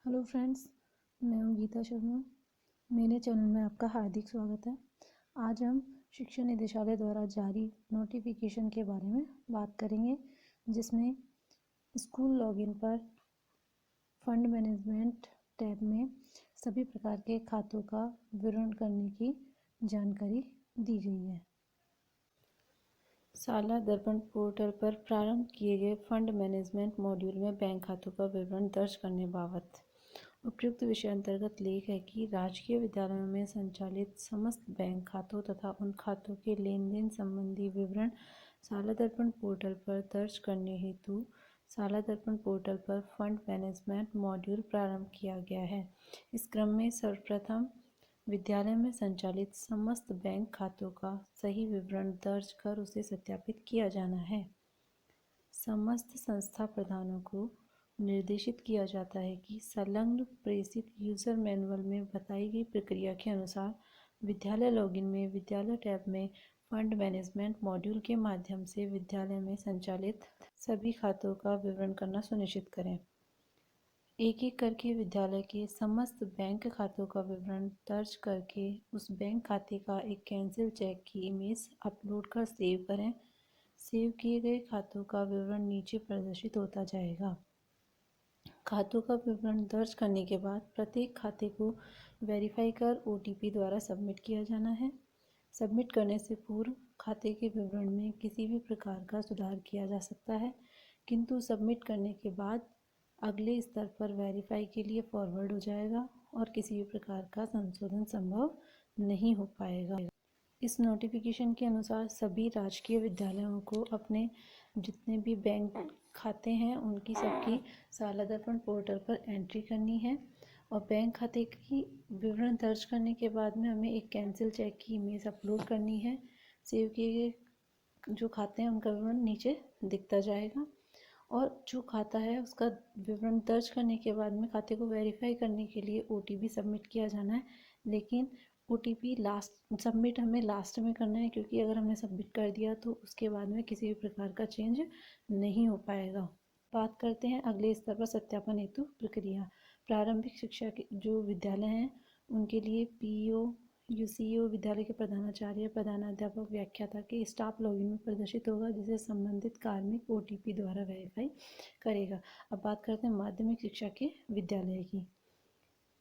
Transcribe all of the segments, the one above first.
Hello friends, मैं हूँ गीता शर्मा। मेरे चैनल में आपका हार्दिक स्वागत है। आज हम शिक्षा निदेशालय द्वारा जारी नोटिफिकेशन के बारे में बात करेंगे, जिसमें स्कूल लॉगिन पर फंड मैनेजमेंट टैब में सभी प्रकार के खातों का विवरण करने की जानकारी दी गई है। साला दर्पण पोर्टल पर प्रारंभ किए गए फंड मैनेजमेंट मॉड्यूल में बैंक खातों का विवरण दर्ज करने बाबत उपयुक्त विषय अंतर्गत लेख है कि राजकीय विद्यालयों में संचालित समस्त बैंक खातों तथा उन खातों के लेन देन संबंधी विवरण साला दर्पण पोर्टल पर दर्ज करने हेतु साला दर्पण पोर्टल पर फंड मैनेजमेंट मॉड्यूल प्रारंभ किया गया है। इस क्रम में सर्वप्रथम विद्यालय में संचालित समस्त बैंक खातों का सही विवरण दर्ज कर उसे सत्यापित किया जाना है। समस्त संस्था प्रधानों को निर्देशित किया जाता है कि संलग्न प्रेषित यूजर मैनुअल में बताई गई प्रक्रिया के अनुसार विद्यालय लॉगिन में विद्यालय टैब में फंड मैनेजमेंट मॉड्यूल के माध्यम से विद्यालय में संचालित सभी खातों का विवरण करना सुनिश्चित करें। एक एक करके विद्यालय के समस्त बैंक खातों का विवरण दर्ज करके उस बैंक खाते का एक कैंसिल चेक की इमेज अपलोड कर सेव करें। सेव किए गए खातों का विवरण नीचे प्रदर्शित होता जाएगा। खातों का विवरण दर्ज करने के बाद प्रत्येक खाते को वेरीफाई कर OTP द्वारा सबमिट किया जाना है। सबमिट करने से पूर्व खाते के विवरण में किसी भी प्रकार का सुधार किया जा सकता है, किंतु सबमिट करने के बाद अगले स्तर पर वेरीफाई के लिए फॉरवर्ड हो जाएगा और किसी भी प्रकार का संशोधन संभव नहीं हो पाएगा। इस नोटिफिकेशन के अनुसार सभी राजकीय विद्यालयों को अपने जितने भी बैंक खाते हैं उनकी सबकी साला दर्पण पोर्टल पर एंट्री करनी है और बैंक खाते की विवरण दर्ज करने के बाद में हमें एक कैंसिल चेक की इमेज अपलोड करनी है। सेव किए गए जो खाते हैं उनका विवरण नीचे दिखता जाएगा और जो खाता है उसका विवरण दर्ज करने के बाद में खाते को वेरीफाई करने के लिए OTP सबमिट किया जाना है। लेकिन OTP लास्ट सबमिट हमें लास्ट में करना है, क्योंकि अगर हमने सबमिट कर दिया तो उसके बाद में किसी भी प्रकार का चेंज नहीं हो पाएगा। बात करते हैं अगले स्तर पर सत्यापन हेतु प्रक्रिया। प्रारंभिक शिक्षा के जो विद्यालय हैं उनके लिए PO UCO विद्यालय के प्रधानाचार्य प्रधानाध्यापक व्याख्याता के स्टाफ लॉगिन में प्रदर्शित होगा, जिसे संबंधित कार्मिक OTP द्वारा वेरीफाई करेगा। अब बात करते हैं माध्यमिक शिक्षा के विद्यालय की।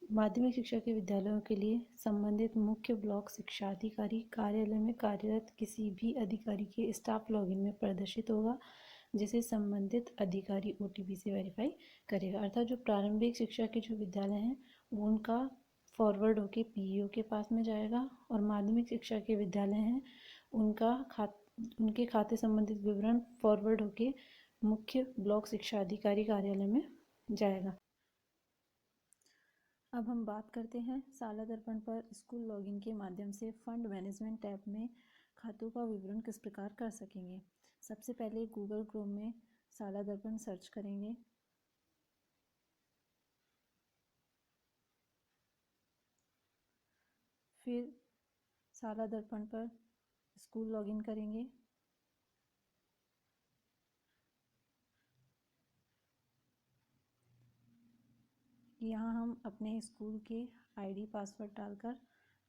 माध्यमिक शिक्षा के विद्यालयों के लिए संबंधित मुख्य ब्लॉक शिक्षा अधिकारी कार्यालय में कार्यरत किसी भी अधिकारी के स्टाफ लॉगिन में प्रदर्शित होगा, जिसे संबंधित अधिकारी OTP से वेरीफाई करेगा। अर्थात जो प्रारंभिक शिक्षा के जो विद्यालय हैं उनका फॉरवर्ड होके PEO के पास में जाएगा और माध्यमिक शिक्षा के विद्यालय हैं उनके खाते संबंधित विवरण फॉरवर्ड होके मुख्य ब्लॉक शिक्षा अधिकारी कार्यालय में जाएगा। अब हम बात करते हैं साला दर्पण पर स्कूल लॉगिन के माध्यम से फंड मैनेजमेंट टैब में खातों का विवरण किस प्रकार कर सकेंगे। सबसे पहले गूगल क्रोम में साला दर्पण सर्च करेंगे। फिर साला दर्पण पर स्कूल लॉगिन करेंगे। यहाँ हम अपने स्कूल के ID पासवर्ड डालकर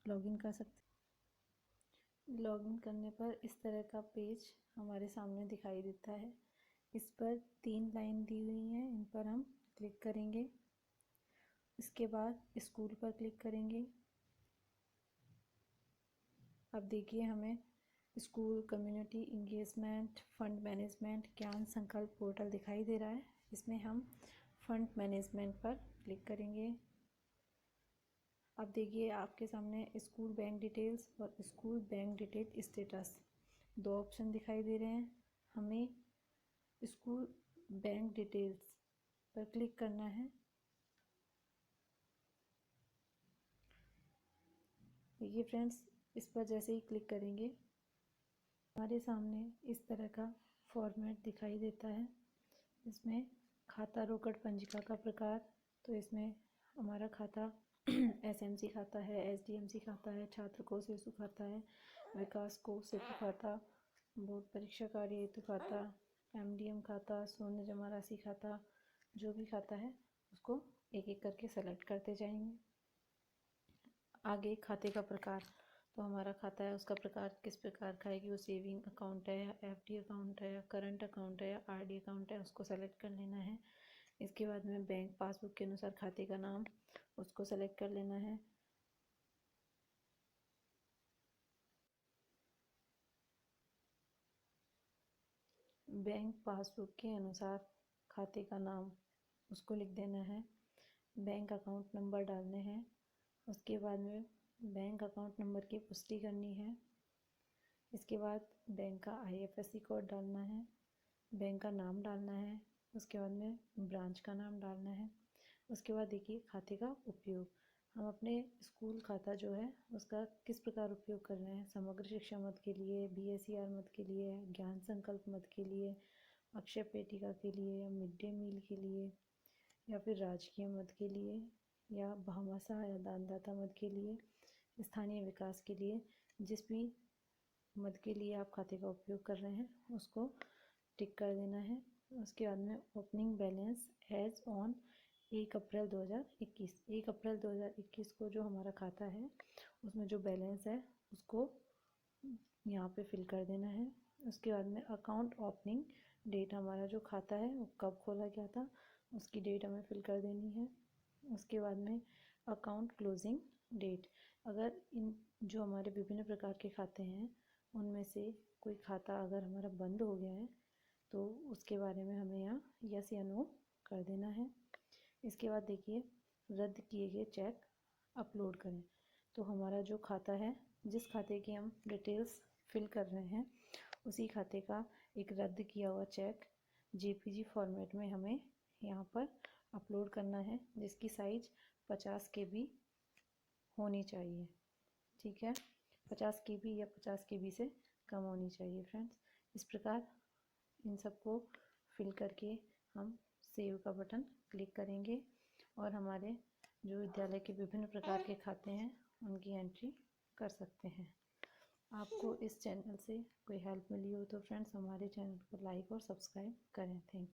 लॉगिन कर सकते हैं। लॉगिन करने पर इस तरह का पेज हमारे सामने दिखाई देता है। इस पर 3 लाइन दी हुई हैं, इन पर हम क्लिक करेंगे। इसके बाद स्कूल पर क्लिक करेंगे। अब देखिए हमें school community engagement fund management ज्ञान संकल्प पोर्टल दिखाई दे रहा है। इसमें हम फंड मैनेजमेंट पर क्लिक करेंगे। अब देखिए आपके सामने स्कूल बैंक डिटेल्स और school bank detail status 2 option दिखाई दे रहे हैं। हमें स्कूल बैंक डिटेल्स पर क्लिक करना है। देखिए फ्रेंड्स, इस पर जैसे ही क्लिक करेंगे हमारे सामने इस तरह का फॉर्मेट दिखाई देता है। इसमें खाता रोकड़ पंजिका का प्रकार, तो इसमें हमारा खाता SMC खाता है, SDMC खाता है, छात्र कोष हेतु खाता है, विकास कोष हेतु खाता, बोर्ड परीक्षा कार्य हेतु खाता, MDM खाता, शून्य जमा राशि खाता, जो भी खाता है उसको एक एक करके सेलेक्ट करते जाएंगे। आगे खाते का प्रकार, तो हमारा खाता है उसका प्रकार किस प्रकार का है कि वो सेविंग अकाउंट है या एफडी अकाउंट है या करंट अकाउंट है या आरडी अकाउंट है, उसको सेलेक्ट कर लेना है। इसके बाद में बैंक पासबुक के अनुसार खाते का नाम, उसको सेलेक्ट कर लेना है। बैंक पासबुक के अनुसार खाते का नाम, उसको लिख देना है। बैंक अकाउंट नंबर डालने हैं। उसके बाद में बैंक अकाउंट नंबर की पुष्टि करनी है। इसके बाद बैंक का आईएफएससी कोड डालना है। बैंक का नाम डालना है। उसके बाद में ब्रांच का नाम डालना है। उसके बाद देखिए खाते का उपयोग, हम अपने स्कूल खाता जो है उसका किस प्रकार उपयोग कर रहे हैं। समग्र शिक्षा मद के लिए, बीएसईआर मद के लिए, ज्ञान संकल्प मद के लिए, अक्षय पेटिका के लिए, या मिड डे मील के लिए, या फिर राजकीय मद के लिए, या भामाशाह या दानदाता मद के लिए, स्थानीय विकास के लिए, जिस भी मद के लिए आप खाते का उपयोग कर रहे हैं उसको टिक कर देना है। उसके बाद में ओपनिंग बैलेंस एज ऑन 1 अप्रैल 2021, 1 अप्रैल 2021 को जो हमारा खाता है उसमें जो बैलेंस है उसको यहाँ पे फिल कर देना है। उसके बाद में अकाउंट ओपनिंग डेट, हमारा जो खाता है वो कब खोला गया था उसकी डेट हमें फिल कर देनी है। उसके बाद में अकाउंट क्लोजिंग डेट, अगर इन जो हमारे विभिन्न प्रकार के खाते हैं उनमें से कोई खाता अगर हमारा बंद हो गया है तो उसके बारे में हमें यहाँ यस या नो कर देना है। इसके बाद देखिए रद्द किए गए चेक अपलोड करें, तो हमारा जो खाता है, जिस खाते की हम डिटेल्स फिल कर रहे हैं उसी खाते का एक रद्द किया हुआ चेक जेपीजी फॉर्मेट में हमें यहाँ पर अपलोड करना है, जिसकी साइज 50 KB होनी चाहिए। ठीक है, 50 KB या 50 KB से कम होनी चाहिए फ्रेंड्स। इस प्रकार इन सबको फिल करके हम सेव का बटन क्लिक करेंगे और हमारे जो विद्यालय के विभिन्न प्रकार के खाते हैं उनकी एंट्री कर सकते हैं। आपको इस चैनल से कोई हेल्प मिली हो तो फ्रेंड्स हमारे चैनल को लाइक और सब्सक्राइब करें। Thank you.